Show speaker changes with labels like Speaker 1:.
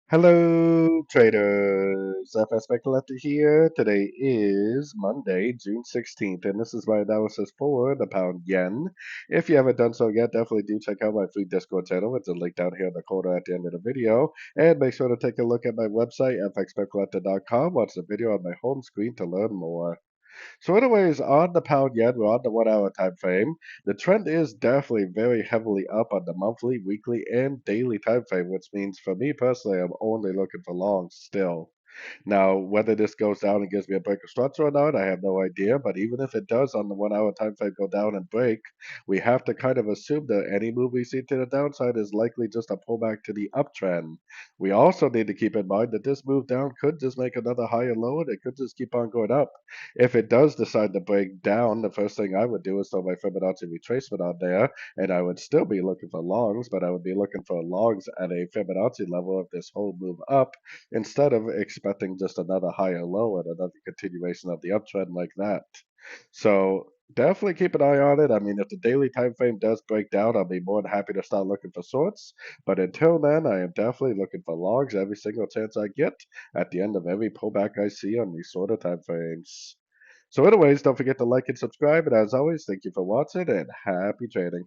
Speaker 1: Hello, traders. FX Pip Collector here. Today is Monday, June 16th, and this is my analysis for the pound yen. If you haven't done so yet, definitely do check out my free Discord channel. It's a link down here in the corner at the end of the video. And make sure to take a look at my website, fxpipcollector.com. Watch the video on my home screen to learn more. So anyways, on the pound yen, we're on the 1 hour time frame. The trend is definitely very heavily up on the monthly, weekly, and daily time frame, which means for me personally, I'm only looking for longs still. Now, whether this goes down and gives me a break of structure or not, I have no idea. But even if it does on the 1 hour time frame go down and break, we have to kind of assume that any move we see to the downside is likely just a pullback to the uptrend. We also need to keep in mind that this move down could just make another higher low and it could just keep on going up. If it does decide to break down, the first thing I would do is throw my Fibonacci retracement on there, and I would still be looking for longs, but I would be looking for longs at a Fibonacci level of this whole move up instead of expecting just another higher low and another continuation of the uptrend like that. So definitely keep an eye on it. I mean, if the daily time frame does break down, I'll be more than happy to start looking for shorts. But until then, I am definitely looking for longs every single chance I get at the end of every pullback I see on these sort of time frames. So anyways, don't forget to like and subscribe. And as always, thank you for watching and happy trading.